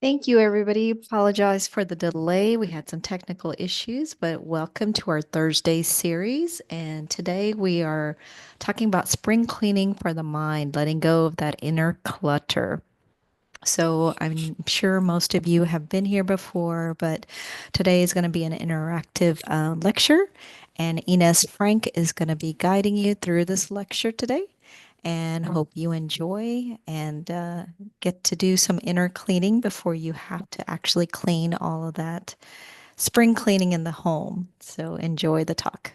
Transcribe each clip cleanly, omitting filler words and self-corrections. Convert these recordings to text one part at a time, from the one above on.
Thank you, everybody. Apologize for the delay. We had some technical issues, but welcome to our Thursday series. And today we are talking about spring cleaning for the mind, letting go of that inner clutter. So I'm sure most of you have been here before, but today is going to be an interactive lecture, and Ines Frank is going to be guiding you through this lecture today. And hope you enjoy and get to do some inner cleaning before you have to actually clean all of that spring cleaning in the home. So enjoy the talk.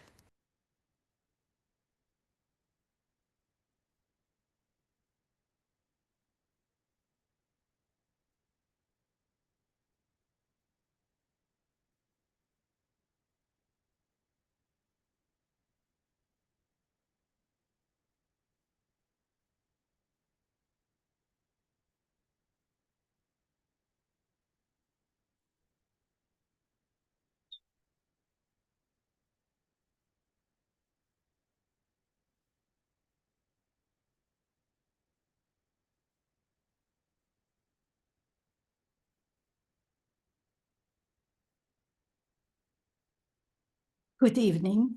Good evening.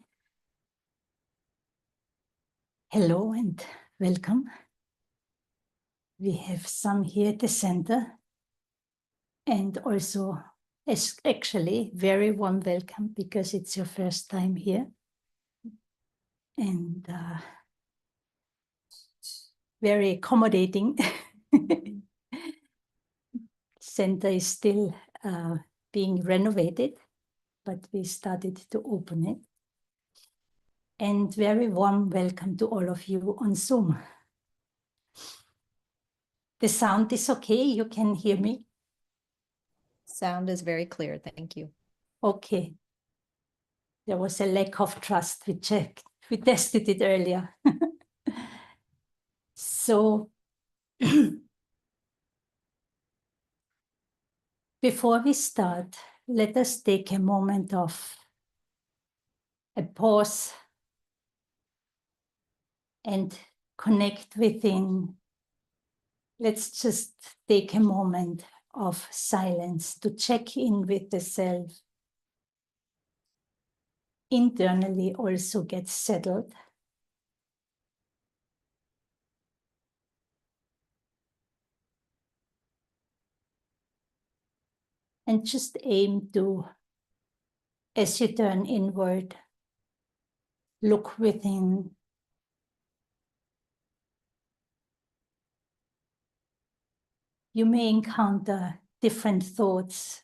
Hello and welcome. We have some here at the center and also actually very warm welcome because it's your first time here. And very accommodating. Center is still being renovated, but we started to open it. And very warm welcome to all of you on Zoom. The sound is okay, you can hear me? Sound is very clear. Thank you. Okay. There was a lack of trust. We checked, we tested it earlier. So before we start, let us take a moment of a pause and connect within. Let's just take a moment of silence to check in with the self. Internally also get settled. And just aim to, as you turn inward, look within. You may encounter different thoughts,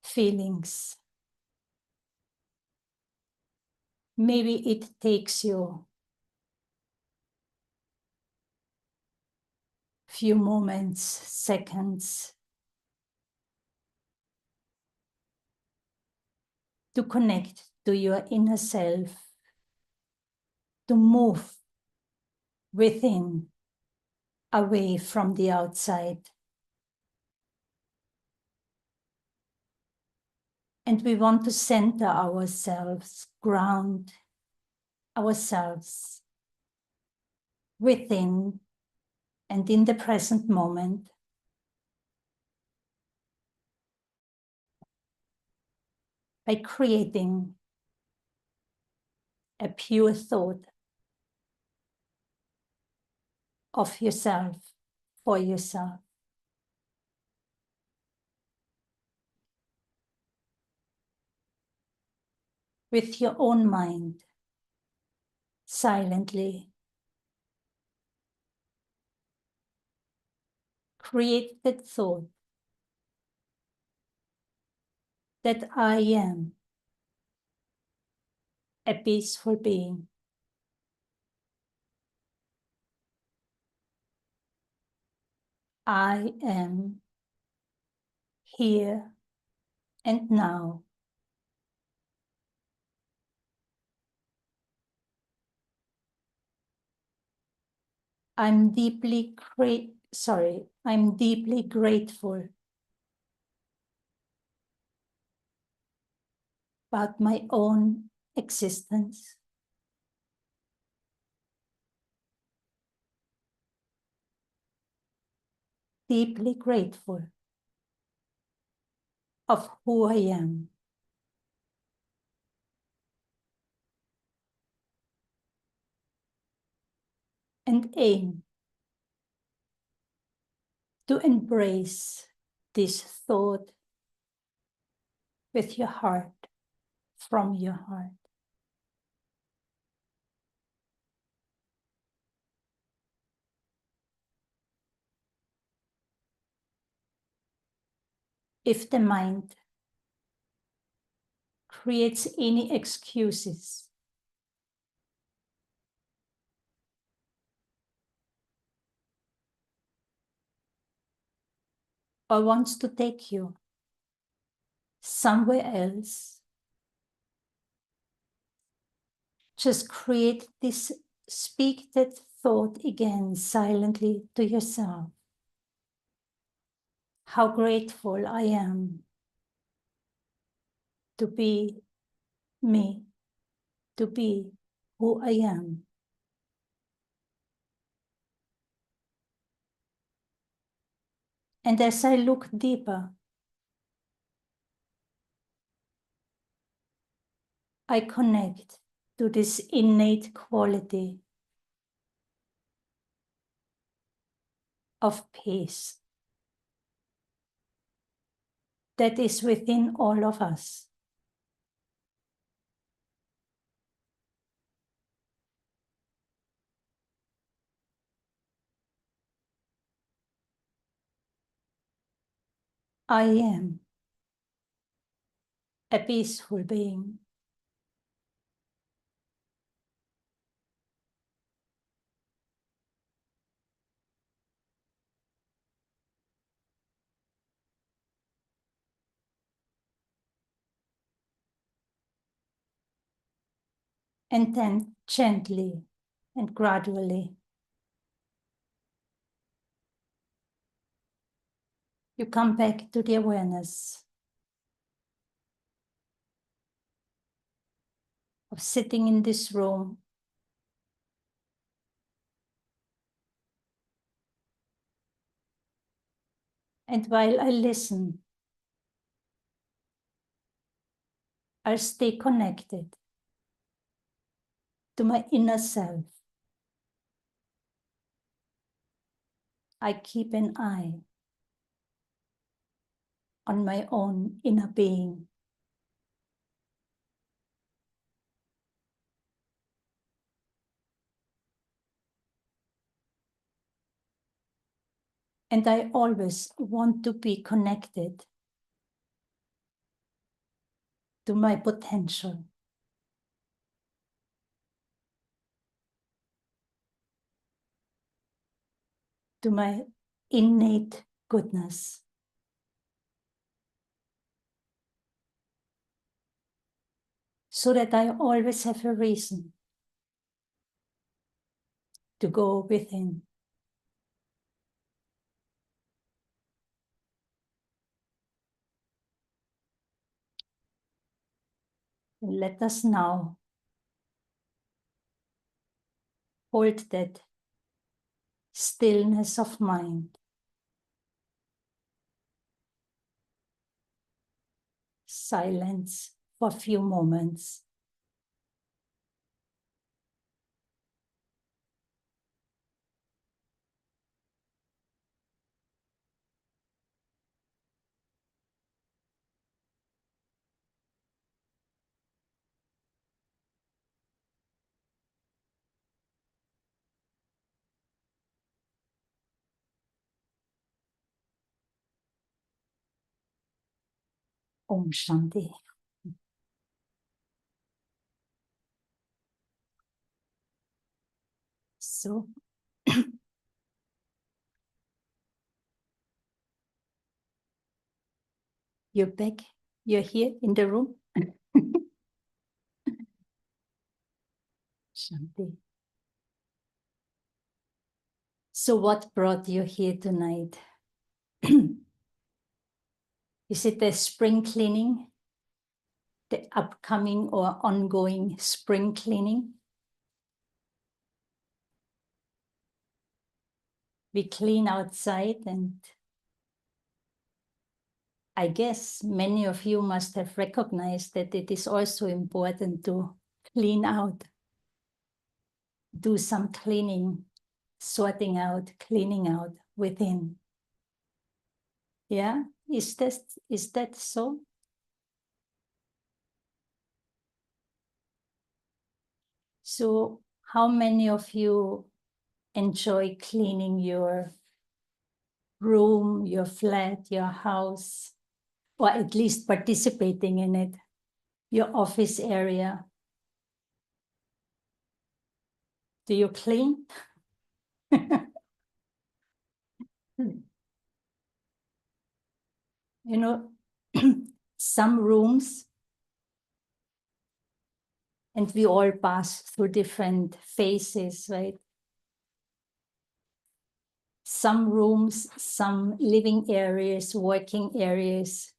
feelings. Maybe it takes you a few moments, seconds to connect to your inner self, to move within, away from the outside. And we want to center ourselves, ground ourselves within and in the present moment. By creating a pure thought of yourself, for yourself. With your own mind, silently. Create that thought that I am a peaceful being. I am here and now. I'm deeply grateful about my own existence. deeply grateful of who I am. And aim to embrace this thought with your heart, from your heart. If the mind creates any excuses or wants to take you somewhere else, just speak that thought again silently to yourself. How grateful I am to be me, to be who I am. And as I look deeper, I connect to this innate quality of peace that is within all of us. I am a peaceful being. And then gently and gradually, you come back to the awareness of sitting in this room and while I listen, I'll stay connected to my inner self. I keep an eye on my own inner being. And I always want to be connected to my potential, to my innate goodness, so that I always have a reason to go within. And let us now hold that stillness of mind, silence for a few moments. Om Shanti. So, you're back, you're here in the room. Shanti. So what brought you here tonight? Is it the spring cleaning? The upcoming or ongoing spring cleaning? We clean outside and I guess many of you must have recognized that it is also important to clean out, do some cleaning, sorting out, cleaning out within. Yeah, is that so? So how many of you enjoy cleaning your room, your flat, your house, or at least participating in it, your office area? Do you clean? You know, some rooms, and we all pass through different phases, right? Some rooms, some living areas, working areas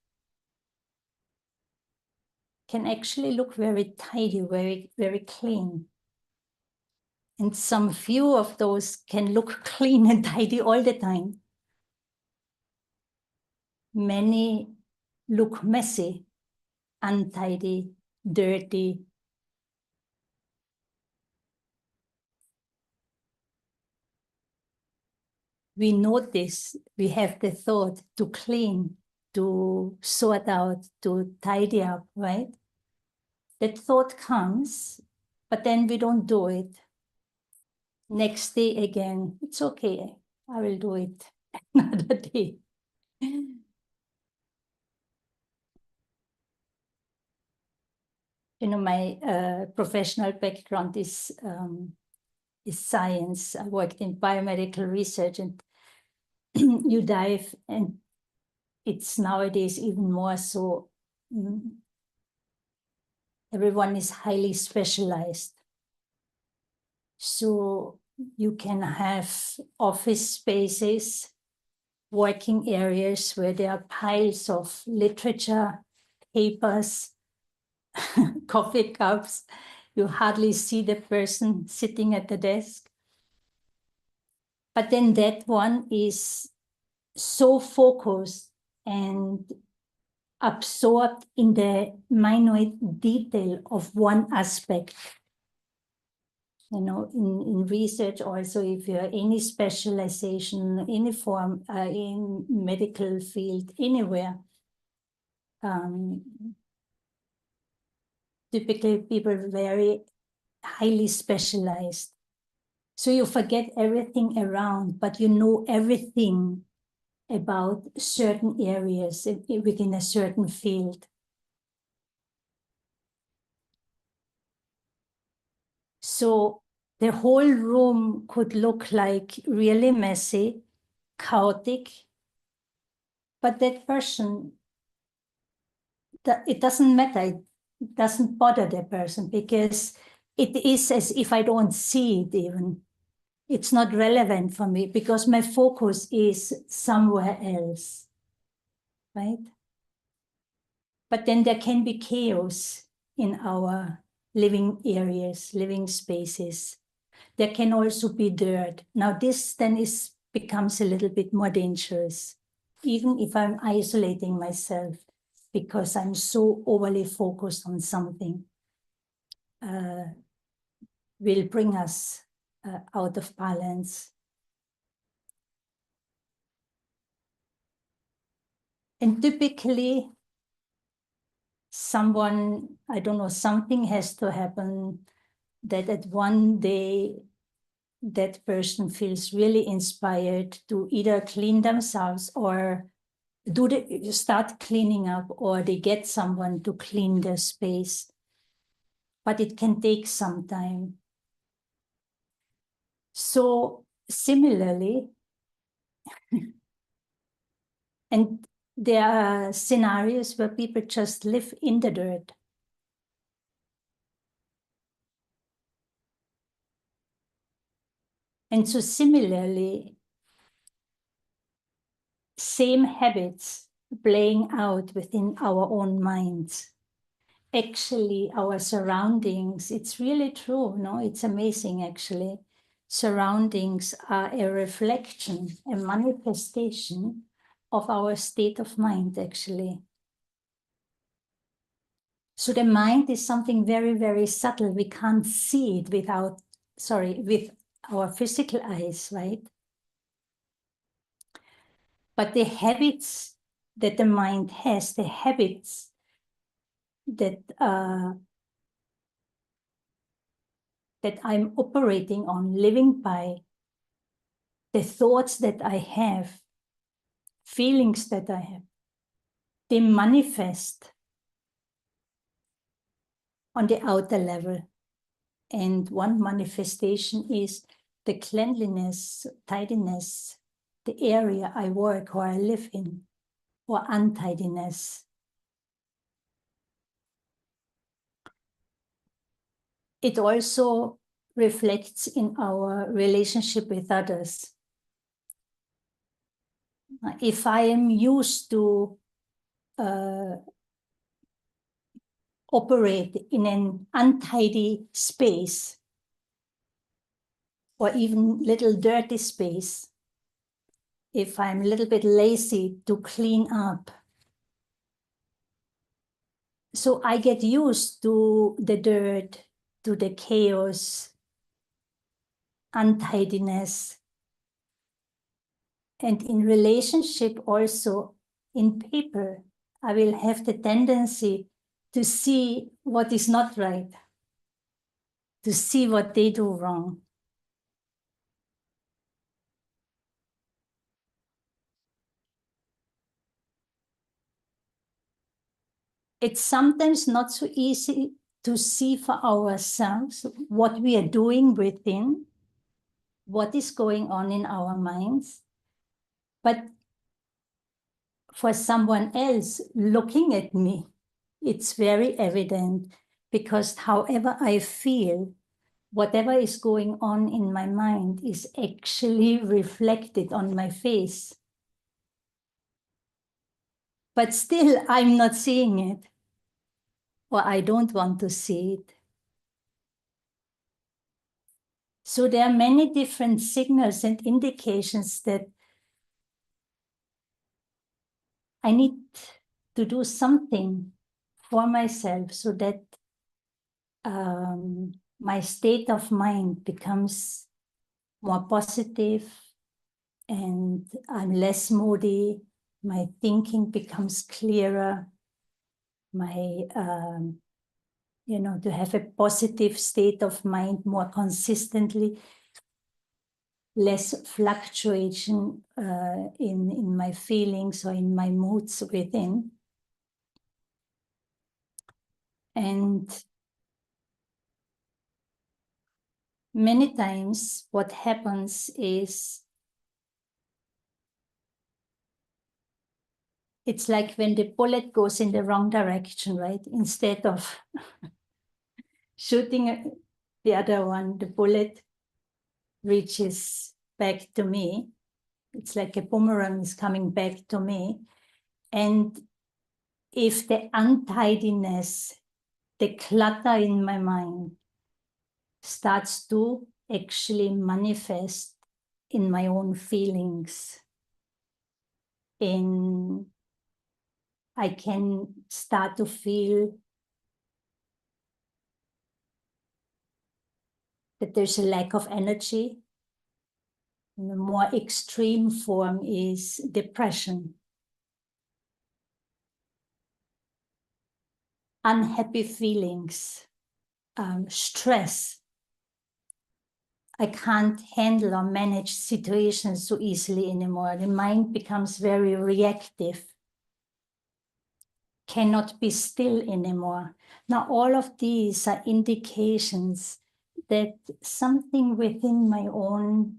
can actually look very tidy, very, very clean. And some few of those can look clean and tidy all the time. Many look messy, untidy, dirty. We notice, we have the thought to clean, to sort out, to tidy up, right? That thought comes, but then we don't do it. Next day again, it's okay, I will do it another day. You know, my professional background is science. I worked in biomedical research, and you dive, and it's nowadays even more so. Everyone is highly specialized. So you can have office spaces, working areas where there are piles of literature, papers, coffee cups. You hardly see the person sitting at the desk. But then that one is so focused and absorbed in the minute detail of one aspect. You know, in research also, if you have any specialization, any form, in medical field, anywhere, typically people are very highly specialized. So you forget everything around, but you know everything about certain areas within a certain field. So the whole room could look like really messy, chaotic, but that person, it doesn't matter. It doesn't bother the person because it is as if I don't see it even. It's not relevant for me because my focus is somewhere else, right? But then there can be chaos in our living areas, living spaces. There can also be dirt. Now this then becomes a little bit more dangerous, even if I'm isolating myself because I'm so overly focused on something, will bring us out of balance. And typically, I don't know, something has to happen that at one day that person feels really inspired to either clean themselves or start cleaning up, or they get someone to clean their space. But it can take some time. So similarly, and there are scenarios where people just live in the dirt. And so similarly, same habits playing out within our own minds. Actually, our surroundings, it's really true, no? It's amazing, actually. Surroundings are a reflection, a manifestation of our state of mind, actually. So the mind is something very, very subtle. We can't see it with our physical eyes, right? But the habits that the mind has, the habits that that I'm operating on, living by, the thoughts that I have, feelings that I have, they manifest on the outer level. And one manifestation is the cleanliness, tidiness, the area I work or I live in, or untidiness. It also reflects in our relationship with others. If I am used to operate in an untidy space, or even little dirty space, if I'm a little bit lazy to clean up, so I get used to the dirt, to the chaos, untidiness. And in relationship also, in paper, I will have the tendency to see what is not right, to see what they do wrong. It's sometimes not so easy to see for ourselves what we are doing within, what is going on in our minds. But for someone else looking at me, it's very evident, because however I feel, whatever is going on in my mind is actually reflected on my face. But still, I'm not seeing it, or I don't want to see it. So there are many different signals and indications that I need to do something for myself so that my state of mind becomes more positive and I'm less moody. My thinking becomes clearer. To have a positive state of mind more consistently, less fluctuation in my feelings or in my moods within. And many times what happens is, it's like when the bullet goes in the wrong direction, right? Instead of shooting the other one, the bullet reaches back to me. It's like a boomerang is coming back to me. And if the untidiness, the clutter in my mind starts to actually manifest in my own feelings, I can start to feel that there's a lack of energy. And the more extreme form is depression, unhappy feelings, stress. I can't handle or manage situations so easily anymore. The mind becomes very reactive, cannot be still anymore. Now, all of these are indications that something within my own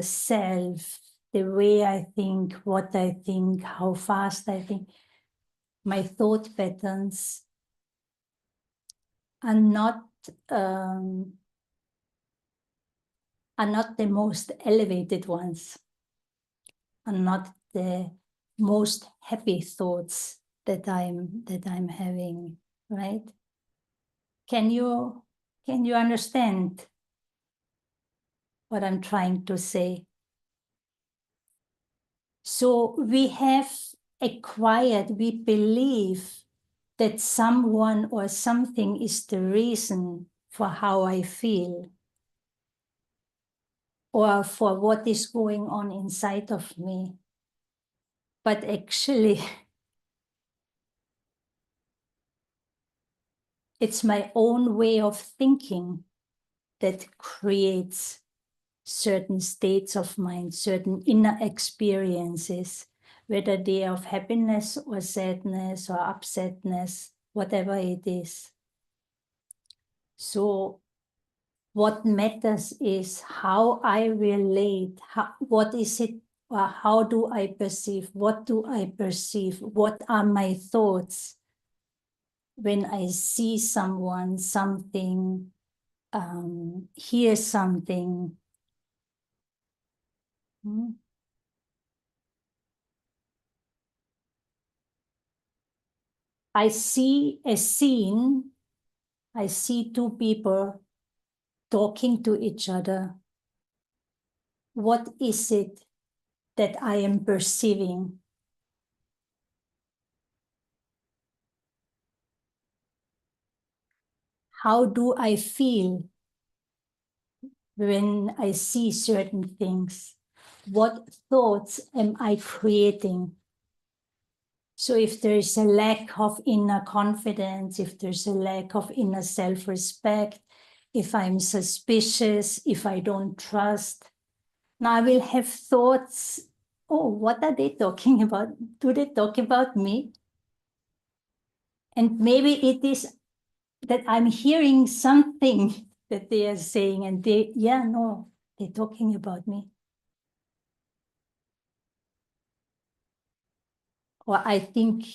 self, the way I think, what I think, how fast I think, my thought patterns are not the most elevated ones, are not the most happy thoughts that I'm having, right? Can you understand what I'm trying to say? So we have acquired, we believe that someone or something is the reason for how I feel or for what is going on inside of me. But actually, it's my own way of thinking that creates certain states of mind, certain inner experiences, whether they are of happiness or sadness or upsetness, whatever it is. So what matters is how I relate, what is it, or how do I perceive, what do I perceive, what are my thoughts when I see someone, something, hear something. I see a scene, I see two people talking to each other. What is it that I am perceiving? How do I feel when I see certain things? What thoughts am I creating? So if there is a lack of inner confidence, if there's a lack of inner self-respect, if I'm suspicious, if I don't trust, now I will have thoughts, oh, what are they talking about? Do they talk about me? And maybe it is that I'm hearing something that they are saying and no, they're talking about me. Or I think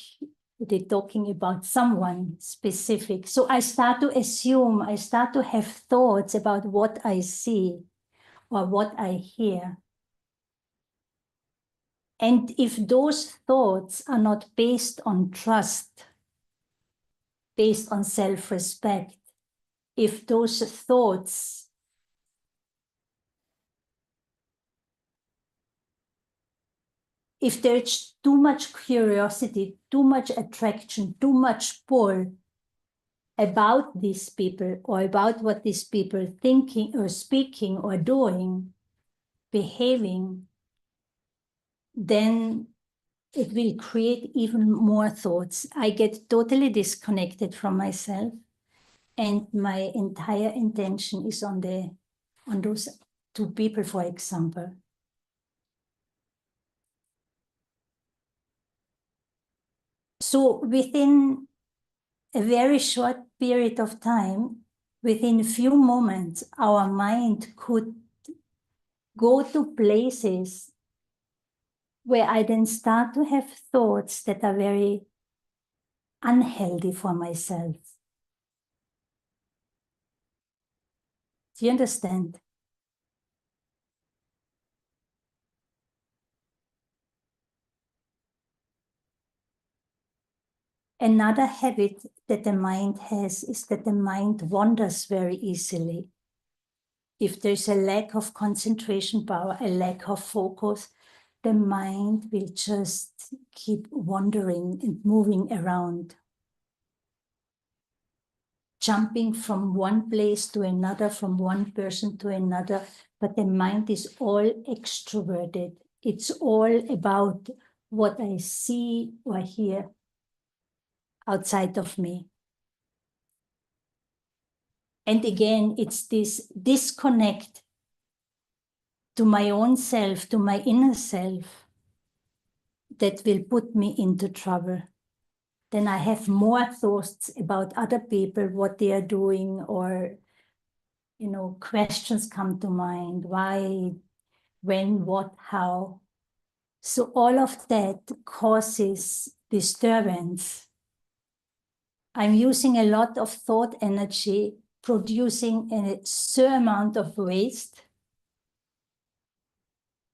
they're talking about someone specific. So I start to assume, I start to have thoughts about what I see or what I hear. And if those thoughts are not based on trust, based on self-respect, if those thoughts if there's too much curiosity, too much attraction, too much pull about these people or about what these people thinking or speaking or doing, behaving, then it will create even more thoughts. I get totally disconnected from myself, and my entire intention is on those two people, for example. So within a very short period of time, within a few moments, our mind could go to places where I then start to have thoughts that are very unhealthy for myself. Do you understand? Another habit that the mind has is that the mind wanders very easily. If there's a lack of concentration power, a lack of focus, the mind will just keep wandering and moving around, jumping from one place to another, from one person to another, but the mind is all extroverted. It's all about what I see or hear outside of me. And again, it's this disconnect to my own self, to my inner self, that will put me into trouble. Then I have more thoughts about other people, what they are doing, or, questions come to mind. Why, when, what, how. So all of that causes disturbance. I'm using a lot of thought energy, producing a certain amount of waste.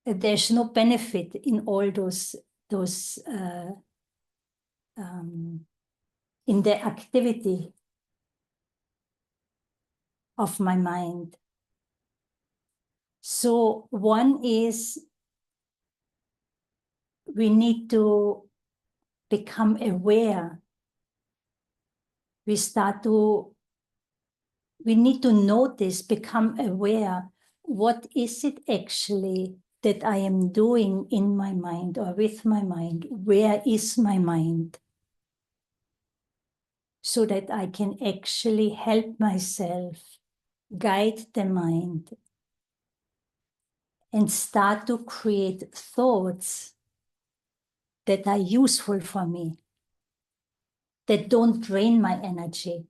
There's no benefit in all those in the activity of my mind. So one is we need to become aware. We need to notice, become aware, what is it actually that I am doing in my mind or with my mind? Where is my mind? So that I can actually help myself guide the mind and start to create thoughts that are useful for me, that don't drain my energy.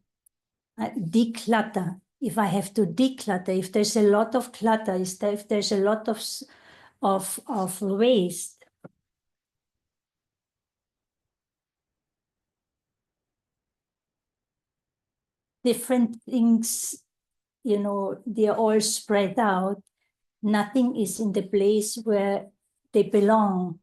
Declutter. If I have to declutter, if there's a lot of clutter, if there's a lot of waste, different things, they're all spread out. Nothing is in the place where they belong.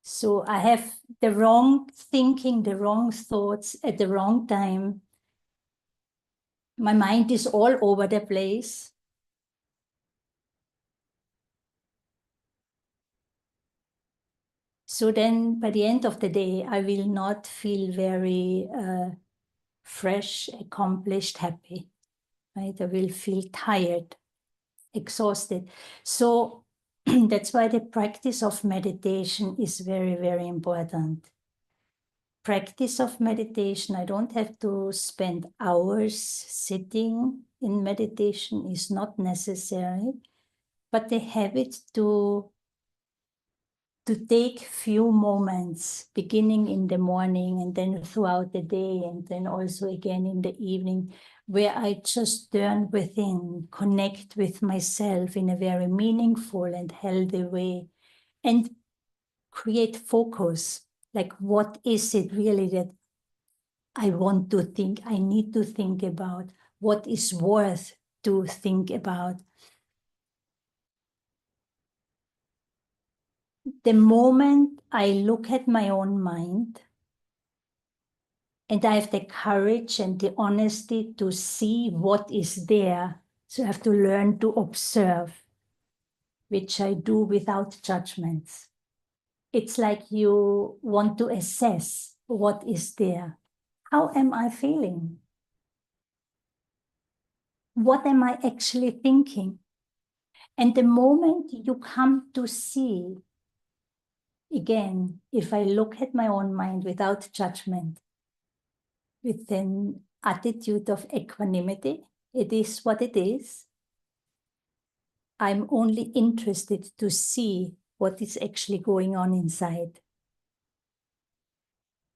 So I have the wrong thinking, the wrong thoughts at the wrong time. My mind is all over the place. So then by the end of the day, I will not feel very fresh, accomplished, happy, right? I will feel tired, exhausted. So that's why the practice of meditation is very, very important. Practice of meditation, I don't have to spend hours sitting in meditation, is not necessary, but the habit to take few moments, beginning in the morning and then throughout the day, and then also again in the evening, where I just turn within, connect with myself in a very meaningful and healthy way, and create focus. Like, what is it really that I want to think, I need to think about? What is worth to think about? The moment I look at my own mind, and I have the courage and the honesty to see what is there. So I have to learn to observe, which I do without judgments. It's like you want to assess what is there. How am I feeling? What am I actually thinking? And the moment you come to see, again, if I look at my own mind without judgment, with an attitude of equanimity, it is what it is. I'm only interested to see what is actually going on inside.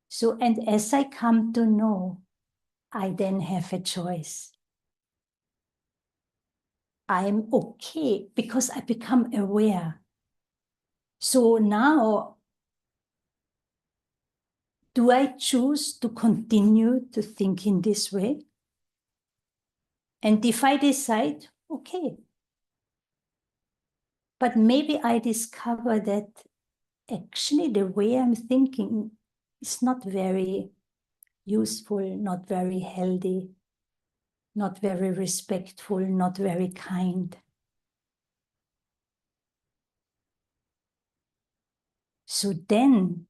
So, and as I come to know, I then have a choice. I'm okay because I become aware. So now, do I choose to continue to think in this way? And if I decide, okay, but maybe I discover that actually the way I'm thinking is not very useful, not very healthy, not very respectful, not very kind. So then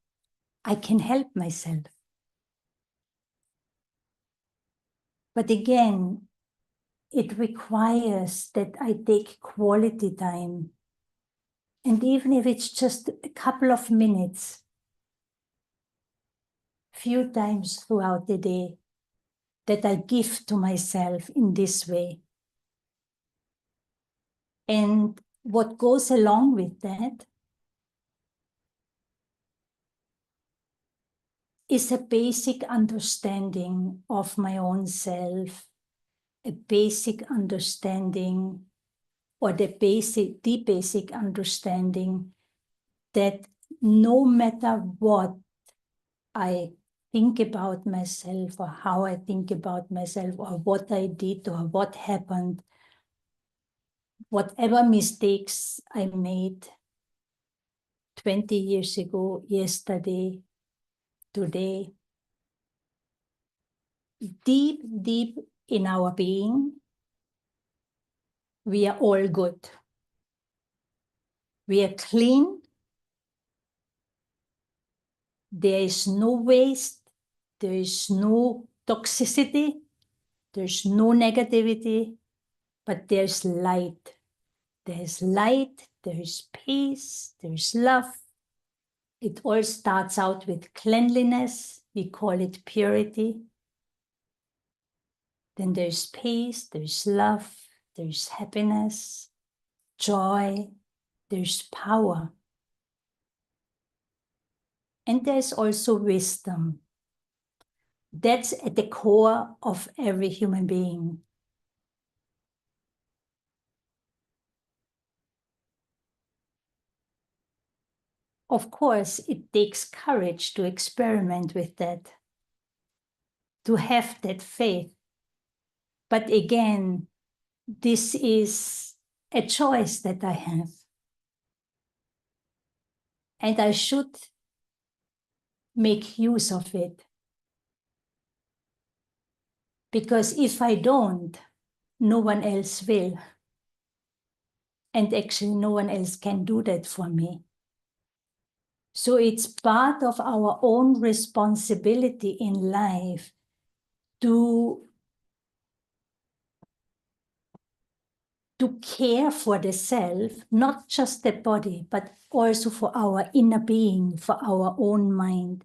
I can help myself. But again, it requires that I take quality time. And even if it's just a couple of minutes, few times throughout the day, that I give to myself in this way. And what goes along with that is a basic understanding of my own self, a basic understanding, or the basic understanding that no matter what I think about myself, or how I think about myself, or what I did, or what happened, whatever mistakes I made 20 years ago, yesterday, today, deep in our being, we are all good. We are clean. There is no waste. There is no toxicity. There's no negativity, but there's light. There's light, there's peace, there's love. It all starts out with cleanliness. We call it purity. Then there's peace, there's love, there's happiness, joy, there's power. And there's also wisdom. That's at the core of every human being. Of course, it takes courage to experiment with that, to have that faith. But again, this is a choice that I have. And I should make use of it. Because if I don't, no one else will. And actually, no one else can do that for me. So it's part of our own responsibility in life to care for the self, not just the body, but also for our inner being, for our own mind.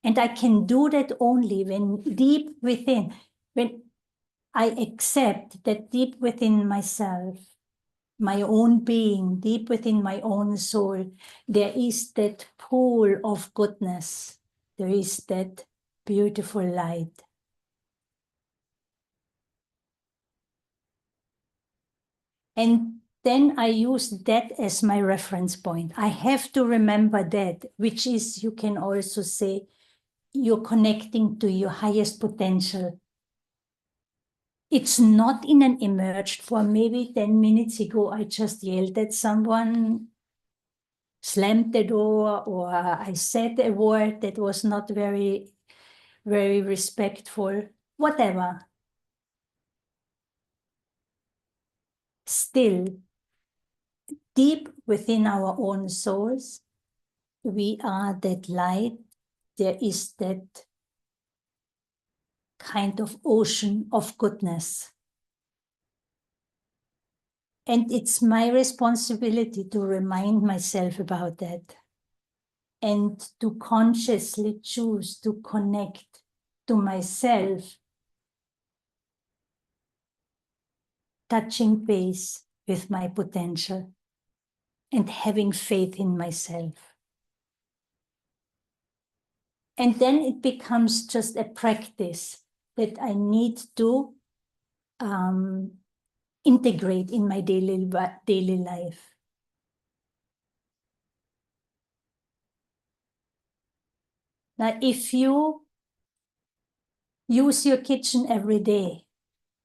And I can do that only when deep within, when I accept that deep within myself, my own being, deep within my own soul, there is that pool of goodness. There is that beautiful light. And then I use that as my reference point. I have to remember that, which is, you can also say, you're connecting to your highest potential. It's not in an emerged form. Maybe 10 minutes ago, I just yelled at someone, slammed the door, or I said a word that was not very, very respectful, whatever. Still, deep within our own souls, we are that light. There is that kind of ocean of goodness. And it's my responsibility to remind myself about that and to consciously choose to connect to myself, touching base with my potential and having faith in myself. And then it becomes just a practice that I need to integrate in my daily life. Now, if you use your kitchen every day,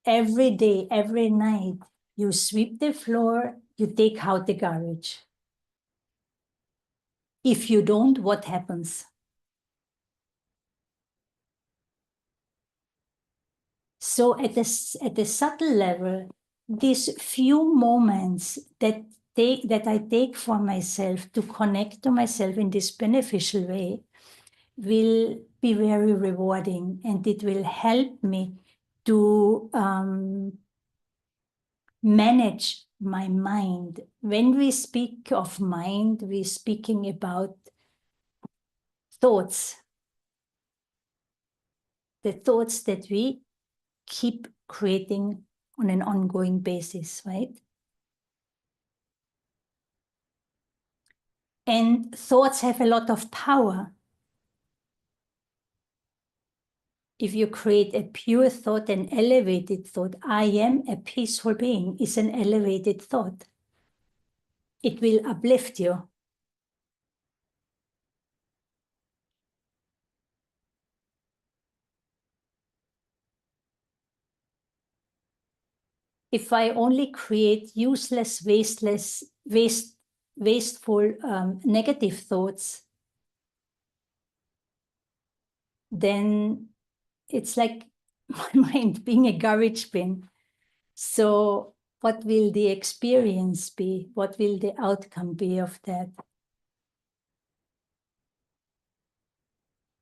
every night, you sweep the floor, you take out the garbage. If you don't, what happens? So at a subtle level, these few moments that I take for myself to connect to myself in this beneficial way will be very rewarding, and it will help me to manage my mind. When we speak of mind, we're speaking about thoughts, the thoughts that we keep creating on an ongoing basis, right? And thoughts have a lot of power. If you create a pure thought, an elevated thought, I am a peaceful being, is an elevated thought. It will uplift you. If I only create useless, wasteful, negative thoughts, then it's like my mind being a garbage bin. So what will the experience be? What will the outcome be of that?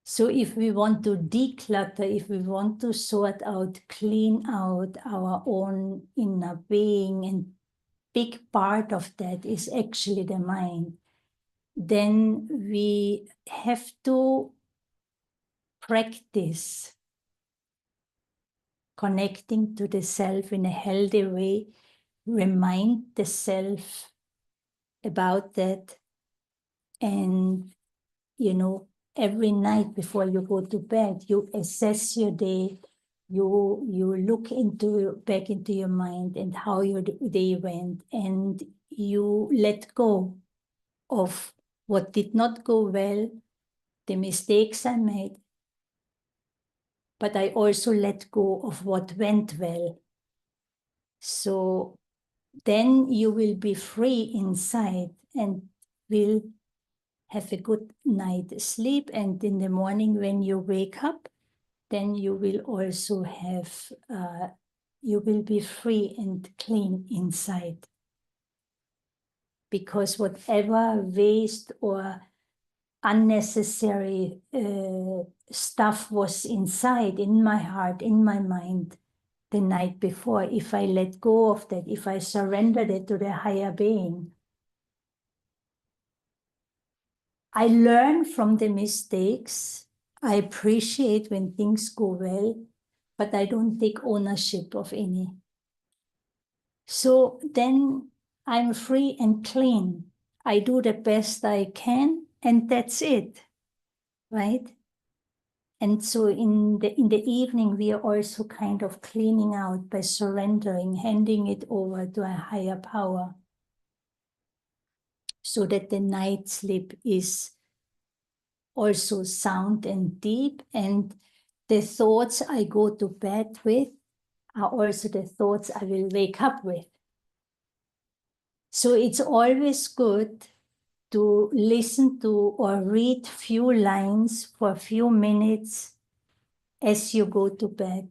So if we want to declutter, if we want to sort out, clean out our own inner being, and big part of that is actually the mind, then we have to practice connecting to the self in a healthy way, remind the self about that, and every night before you go to bed, you assess your day, you look back into your mind and how your day went, and you let go of what did not go well, the mistakes I made, but I also let go of what went well. So then you will be free inside and will have a good night sleep. And in the morning when you wake up, then you will also have, you will be free and clean inside. Because whatever waste or unnecessary stuff was inside, in my heart, in my mind, the night before, if I let go of that, if I surrendered it to the higher being, I learn from the mistakes. I appreciate when things go well, but I don't take ownership of any. So then I'm free and clean. I do the best I can, and that's it, right? And so in the evening, we are also kind of cleaning out by surrendering, handing it over to a higher power, so that the night sleep is also sound and deep, and the thoughts I go to bed with are also the thoughts I will wake up with. So it's always good to listen to or read few lines for a few minutes as you go to bed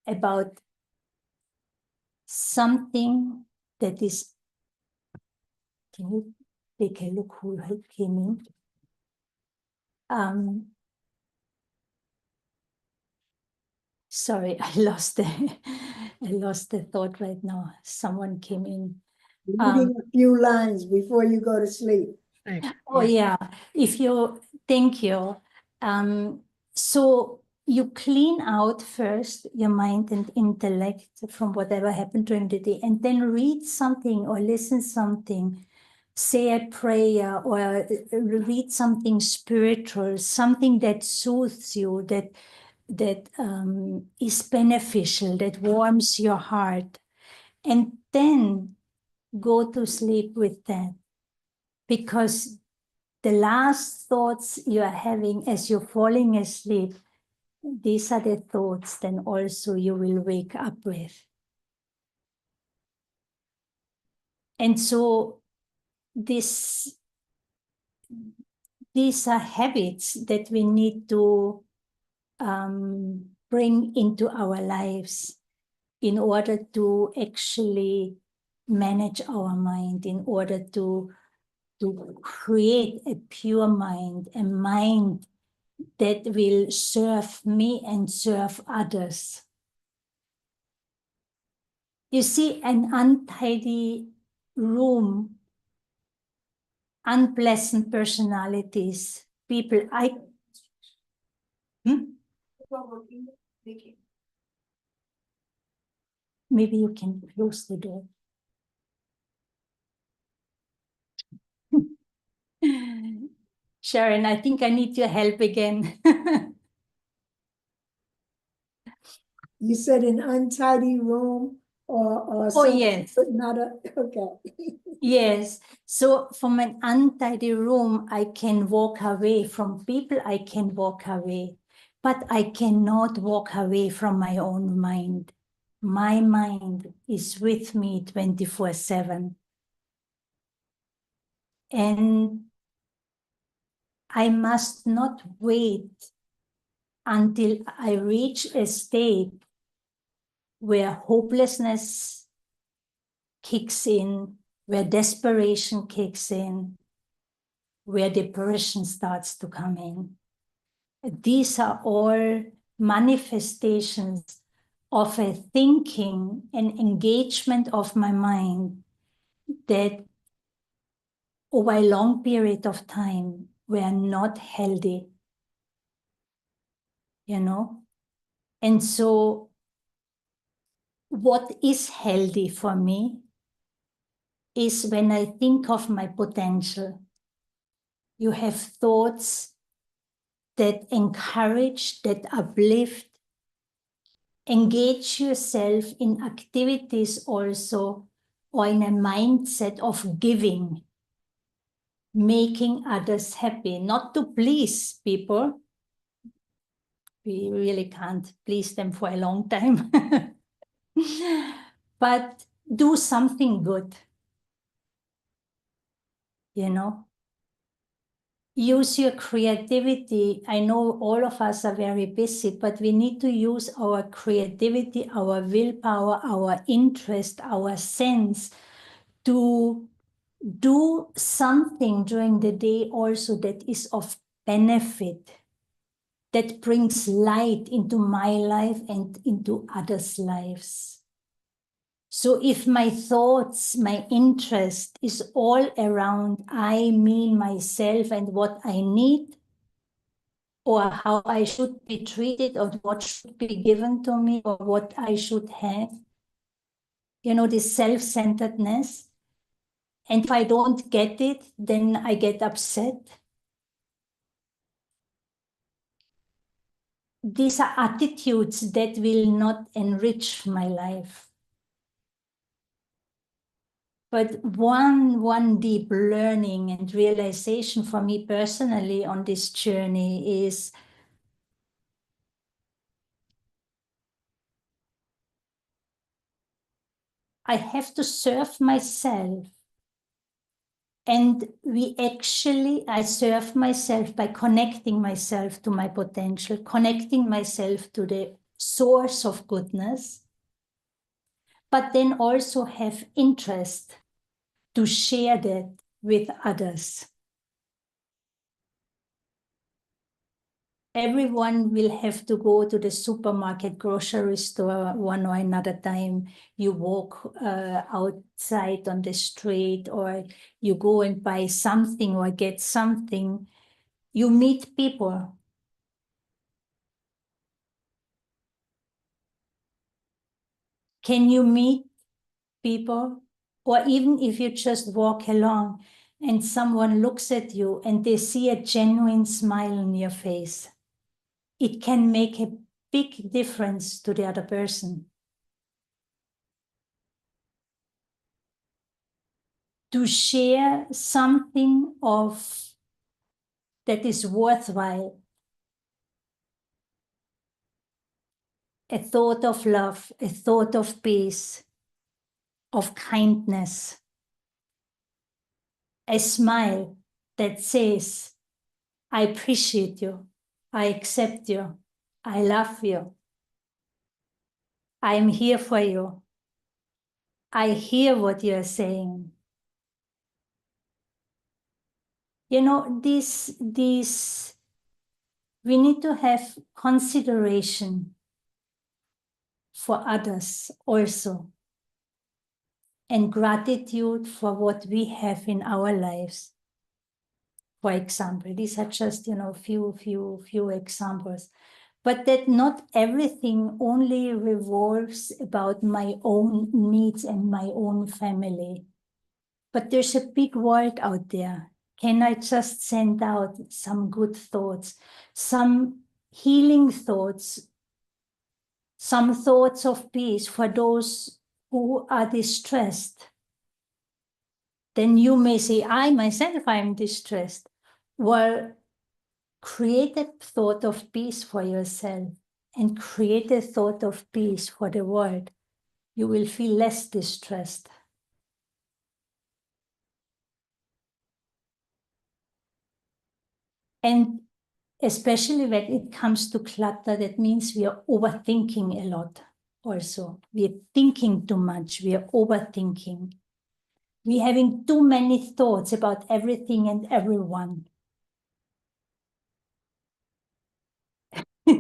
about something that is. Can you take a look who came in? Sorry, I lost the thought right now. Someone came in. Reading a few lines before you go to sleep. Oh yeah, thank you. So you clean out first your mind and intellect from whatever happened during the day, and then read something or listen something, say a prayer or read something spiritual, something that soothes you, that is beneficial, that warms your heart, and then go to sleep with that. Because the last thoughts you are having as you're falling asleep, these are the thoughts then also you will wake up with. And so these are habits that we need to bring into our lives in order to actually manage our mind, in order to create a pure mind, a mind that will serve me and serve others. You see, an untidy room, unpleasant personalities, people, maybe you can close the door. Sharon, I think I need your help again. You said an untidy room or Oh, yes. not a, okay. Yes. So from an untidy room, I can walk away. From people, I can walk away. But I cannot walk away from my own mind. My mind is with me 24/7. And I must not wait until I reach a state where hopelessness kicks in, where desperation kicks in, where depression starts to come in. These are all manifestations of a thinking and engagement of my mind that over a long period of time were not healthy, you know? And so what is healthy for me is when I think of my potential. You have thoughts that encourage, that uplift, engage yourself in activities also, or in a mindset of giving, making others happy, not to please people. We really can't please them for a long time. But do something good, you know. Use your creativity. I know all of us are very busy, but we need to use our creativity, our willpower, our interest, our sense to do something during the day also that is of benefit, that brings light into my life and into others' lives. So if my thoughts, my interest is all around I, me, myself, and what I need, or how I should be treated, or what should be given to me, or what I should have, you know, this self-centeredness. And if I don't get it, then I get upset. These are attitudes that will not enrich my life. But one deep learning and realization for me personally on this journey is I have to serve myself. And I serve myself by connecting myself to my potential, connecting myself to the source of goodness, but then also have interest to share that with others. Everyone will have to go to the supermarket, grocery store one or another time. You walk outside on the street, or you go and buy something or get something. You meet people. Can you meet people? Or even if you just walk along and someone looks at you and they see a genuine smile on your face, it can make a big difference to the other person. To share something that is worthwhile, a thought of love, a thought of peace, of kindness, a smile that says, I appreciate you, I accept you, I love you, I'm here for you, I hear what you're saying. You know, we need to have consideration for others also, and gratitude for what we have in our lives. For example, these are just, you know, few examples, but that not everything only revolves about my own needs and my own family. But there's a big world out there. Can I just send out some good thoughts, some healing thoughts, some thoughts of peace for those who are distressed? Then you may say, I myself, I am distressed. Well, create a thought of peace for yourself and create a thought of peace for the world. You will feel less distressed. And especially when it comes to clutter, that means we are overthinking a lot also. We're thinking too much. We are overthinking. We're having too many thoughts about everything and everyone.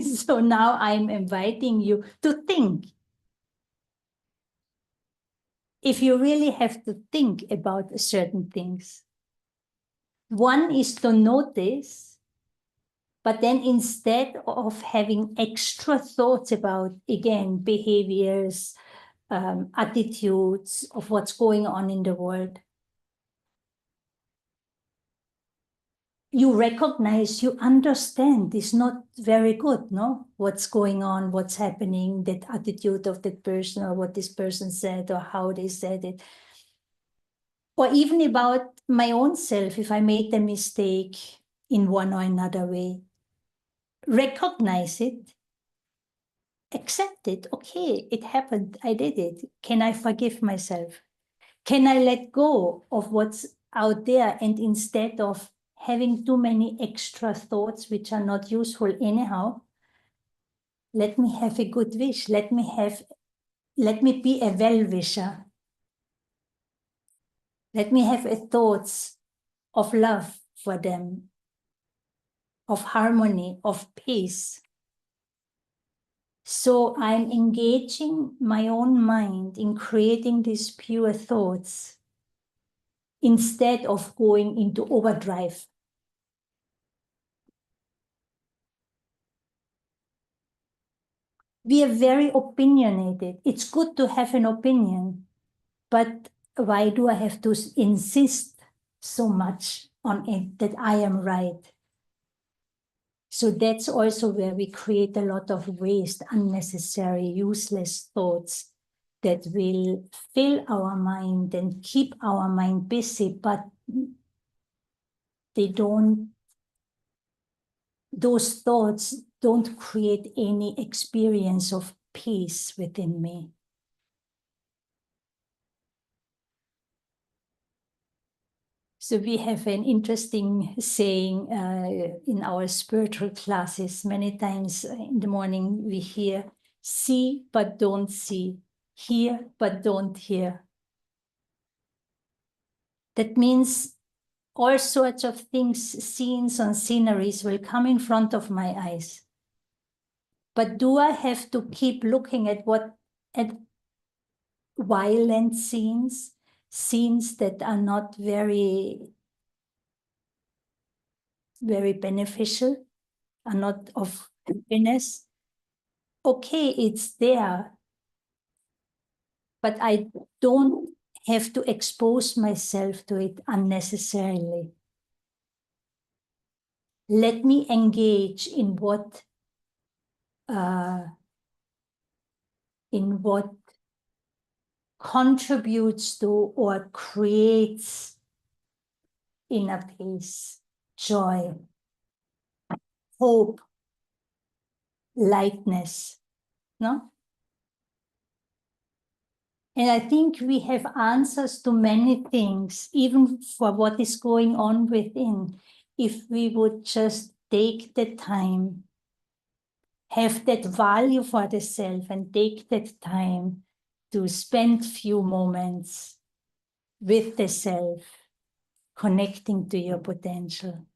So now I'm inviting you to think. If you really have to think about certain things. One is to notice, but then instead of having extra thoughts about, again, behaviors, attitudes of what's going on in the world, you recognize, you understand it's not very good, no? What's going on, what's happening, that attitude of that person, or what this person said, or how they said it. Or even about my own self, if I made a mistake in one or another way. Recognize it, accept it. Okay, it happened, I did it. Can I forgive myself? Can I let go of what's out there, and instead of having too many extra thoughts which are not useful anyhow, let me have a good wish. Let me be a well-wisher. Let me have a thoughts of love for them, of harmony, of peace. So I'm engaging my own mind in creating these pure thoughts instead of going into overdrive. We are very opinionated. It's good to have an opinion, but why do I have to insist so much on it that I am right? So that's also where we create a lot of waste, unnecessary, useless thoughts that will fill our mind and keep our mind busy, but those thoughts don't create any experience of peace within me. So we have an interesting saying in our spiritual classes. Many times in the morning we hear, see but don't see, hear but don't hear. That means all sorts of things, scenes and sceneries will come in front of my eyes. But do I have to keep looking at violent scenes that are not very, very beneficial, are not of happiness? Okay, it's there, but I don't have to expose myself to it unnecessarily. Let me engage in what contributes to or creates inner peace, joy, hope, lightness, no? And I think we have answers to many things, even for what is going on within, if we would just take the time, have that value for the self, and take that time to spend few moments with the self, connecting to your potential,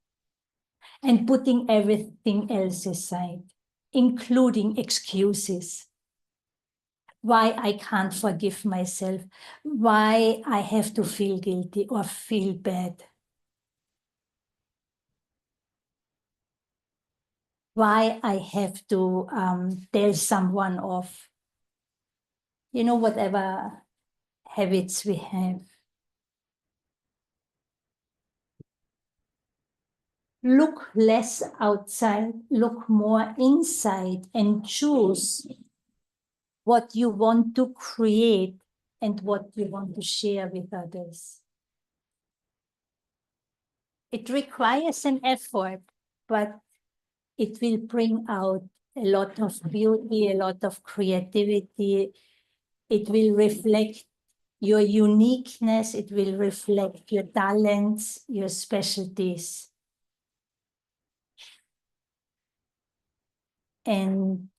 and putting everything else aside, including excuses. Why I can't forgive myself, why I have to feel guilty or feel bad, why I have to tell someone off, whatever habits we have. Look less outside, look more inside, and choose what you want to create and what you want to share with others. It requires an effort, but it will bring out a lot of beauty, a lot of creativity. It will reflect your uniqueness. It will reflect your talents, your specialties. And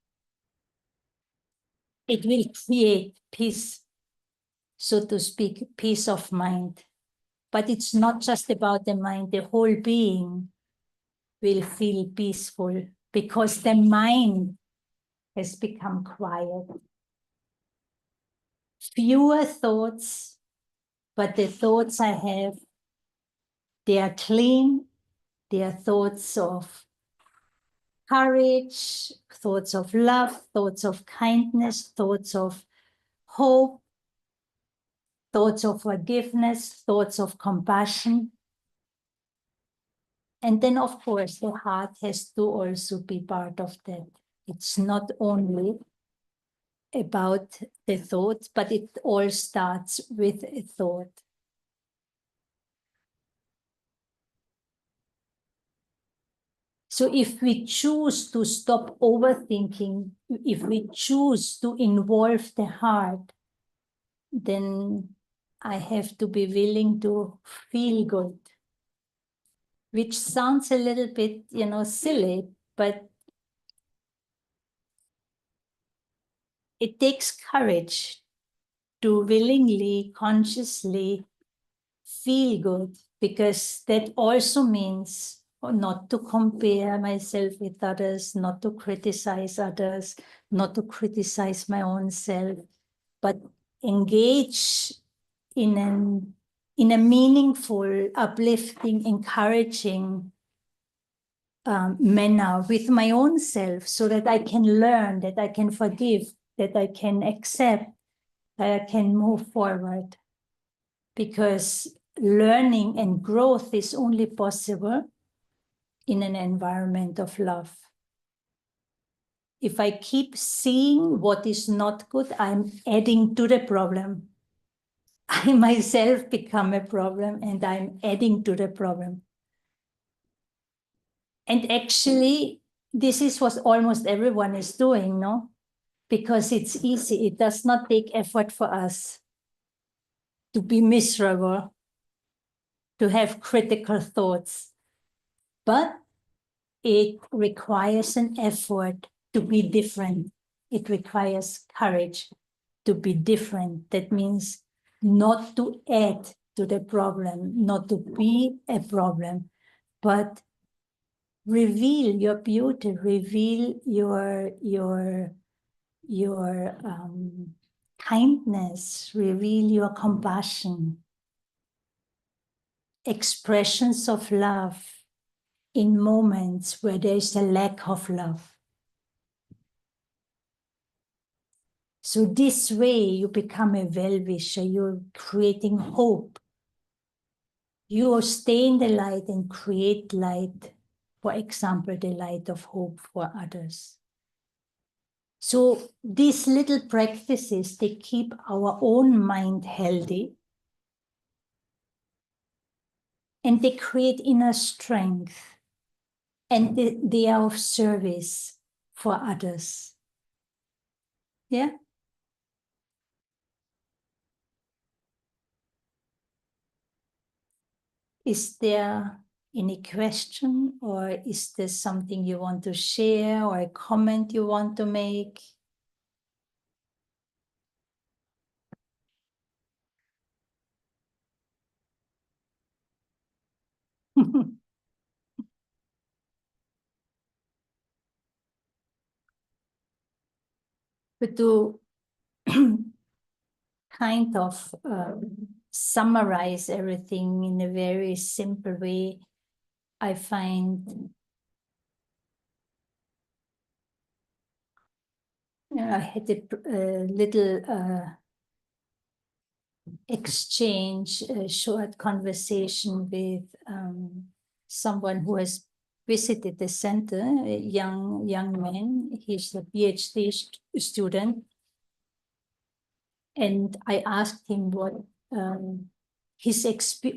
it will create peace, so to speak, peace of mind. But it's not just about the mind, the whole being will feel peaceful because the mind has become quiet. Fewer thoughts, but the thoughts I have, they are clean. They are thoughts of courage, thoughts of love, thoughts of kindness, thoughts of hope, thoughts of forgiveness, thoughts of compassion. And then, of course, the heart has to also be part of that. It's not only about the thought, but it all starts with a thought. So if we choose to stop overthinking, if we choose to involve the heart, then I have to be willing to feel good, which sounds a little bit, silly, but it takes courage to willingly, consciously feel good, because that also means not to compare myself with others, not to criticize others, not to criticize my own self, but engage in a meaningful, uplifting, encouraging manner with my own self, so that I can learn, that I can forgive, that I can accept, that I can move forward. Because learning and growth is only possible in an environment of love. If I keep seeing what is not good, I'm adding to the problem. I myself become a problem and I'm adding to the problem. And actually, this is what almost everyone is doing, no? Because it's easy. It does not take effort for us to be miserable, to have critical thoughts. But it requires an effort to be different. It requires courage to be different. That means not to add to the problem, not to be a problem, but reveal your beauty, reveal your kindness, reveal your compassion, expressions of love in moments where there is a lack of love. So this way you become a well-wisher, you're creating hope. You stay in the light and create light, for example, the light of hope for others. So these little practices, they keep our own mind healthy and they create inner strength, and they are of service for others. Yeah? Is there any question, or is there something you want to share or a comment you want to make? But to kind of summarize everything in a very simple way, I find I had a little exchange, a short conversation with someone who has visited the center, a young man. He's a PhD student. And I asked him what his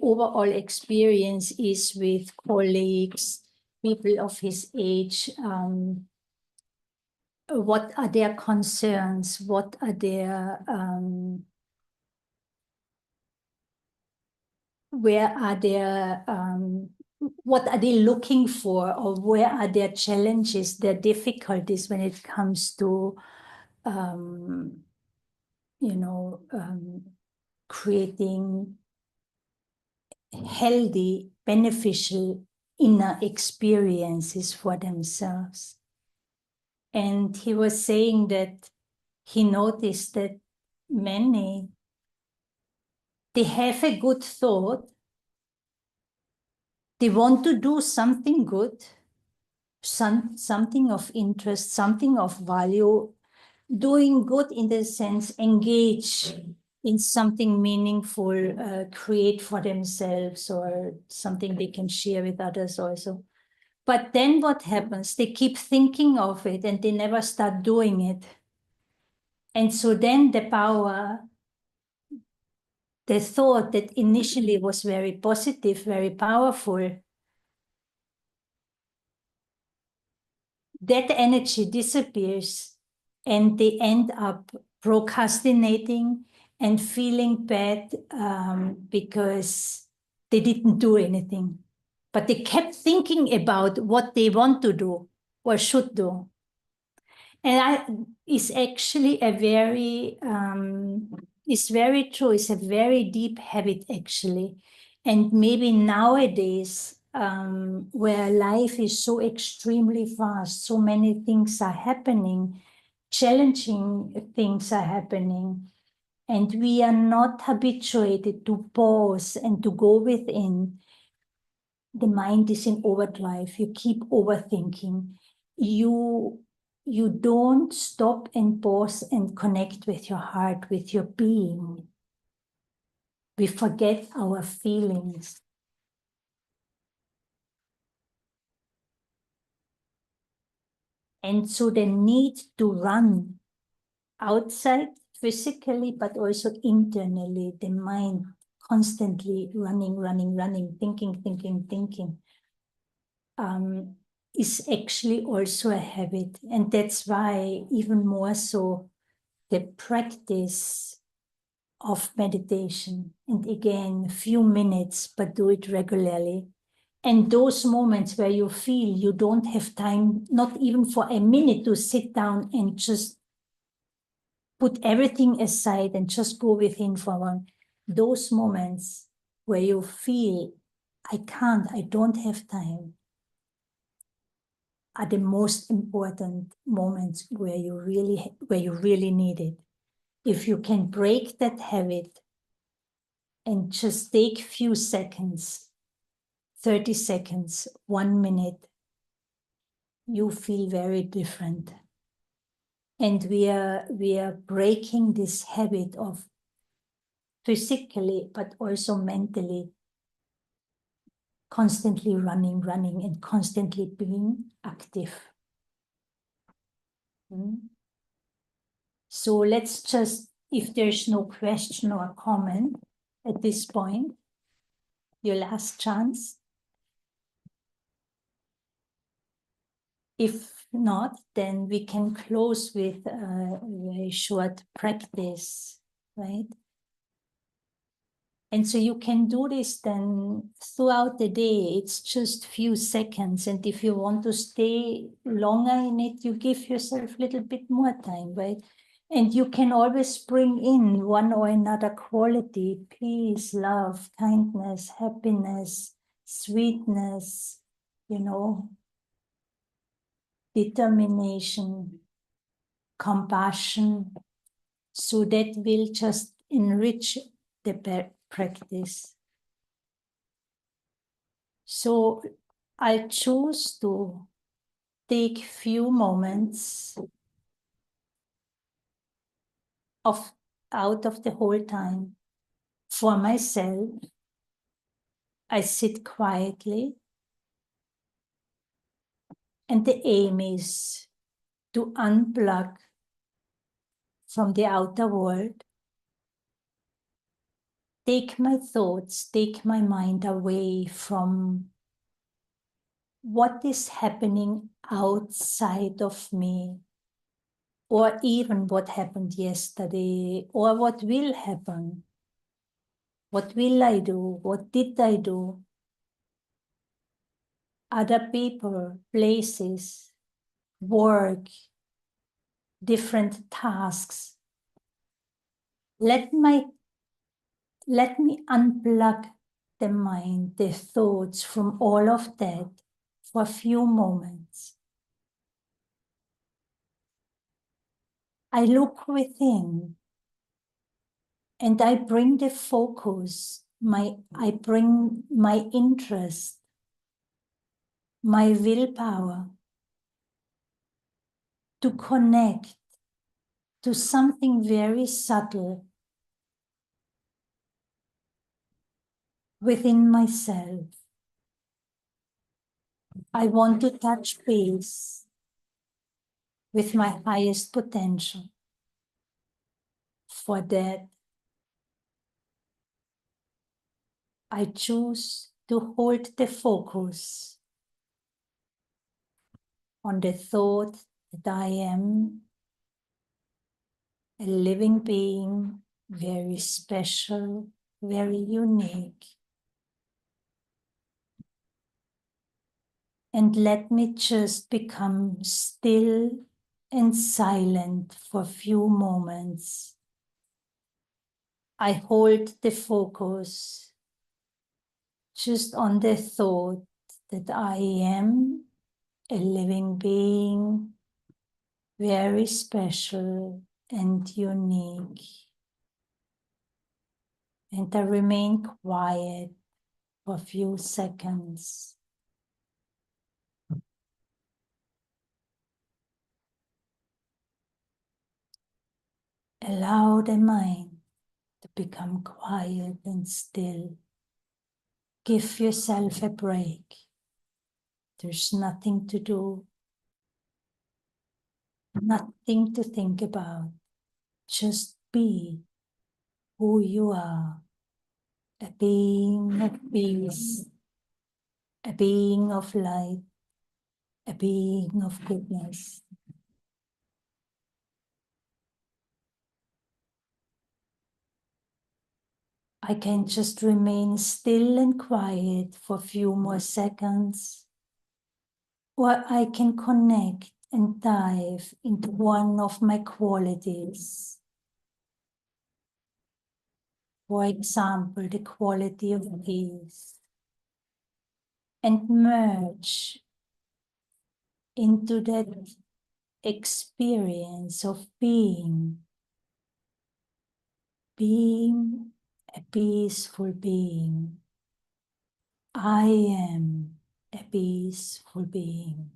overall experience is with colleagues, people of his age. What are their concerns? What are their what are they looking for, or where are their challenges, their difficulties when it comes to creating healthy, beneficial inner experiences for themselves. And he was saying that he noticed that many, they have a good thought, they want to do something good, something of interest, something of value, doing good in the sense, engage in something meaningful, create for themselves or something they can share with others also. But then what happens? They keep thinking of it and they never start doing it. And so then the power, the thought that initially was very positive, very powerful, that energy disappears and they end up procrastinating and feeling bad because they didn't do anything. But they kept thinking about what they want to do or should do. And it's actually a very, it's very true. It's a very deep habit, actually. And maybe nowadays, where life is so extremely fast, so many things are happening, challenging things are happening, and we are not habituated to pause and to go within. The mind is in overdrive. You keep overthinking. You don't stop and pause and connect with your heart, with your being. We forget our feelings. And so the need to run outside physically, but also internally, the mind constantly running, thinking, is actually also a habit. And that's why even more so the practice of meditation. And again, a few minutes, but do it regularly. And those moments where you feel you don't have time, not even for a minute, to sit down and just put everything aside and just go within for one. Those moments where you feel, I can't, I don't have time, are the most important moments where you really need it. If you can break that habit and just take few seconds, 30 seconds, 1 minute, you feel very different. And we are breaking this habit of physically, but also mentally, constantly running, and constantly being active. So let's just, if there's no question or comment at this point, your last chance. If not, then we can close with a very short practice, right? And so you can do this then throughout the day. It's just few seconds. And if you want to stay longer in it, you give yourself a little bit more time, right? And you can always bring in one or another quality: peace, love, kindness, happiness, sweetness, determination, compassion. So that will just enrich the practice. So I choose to take few moments out of the whole time for myself. I sit quietly, and the aim is to unplug from the outer world, take my thoughts, take my mind away from what is happening outside of me, or even what happened yesterday, or what will happen. What will I do? What did I do? Other people, places, work, different tasks. Let me unplug the mind, the thoughts from all of that for a few moments. I look within and I bring the focus, I bring my interest, my willpower to connect to something very subtle within myself. I want to touch base with my highest potential. For that, I choose to hold the focus on the thought that I am a living being, very special, very unique. And let me just become still and silent for a few moments. I hold the focus just on the thought that I am a living being, very special and unique. And I remain quiet for a few seconds. Allow the mind to become quiet and still. Give yourself a break. There's nothing to do, nothing to think about. Just be who you are, a being of peace, a being of light, a being of goodness. I can just remain still and quiet for a few more seconds, or I can connect and dive into one of my qualities. For example, the quality of peace, and merge into that experience of being a peaceful being. I am a peaceful being.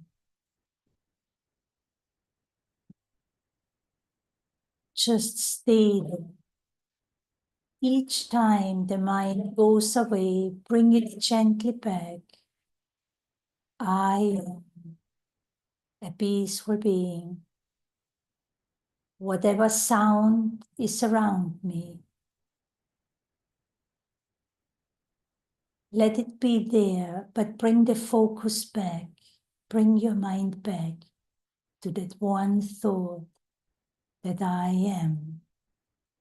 Just stay there. Each time the mind goes away, bring it gently back. I am a peaceful being. Whatever sound is around me, let it be there, but bring the focus back. Bring your mind back to that one thought that I am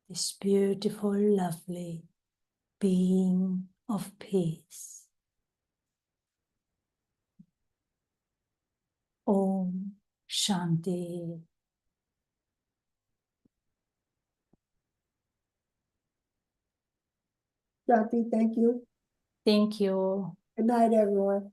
this beautiful, lovely being of peace. Om Shanti. Shanti, thank you. Thank you. Good night, everyone.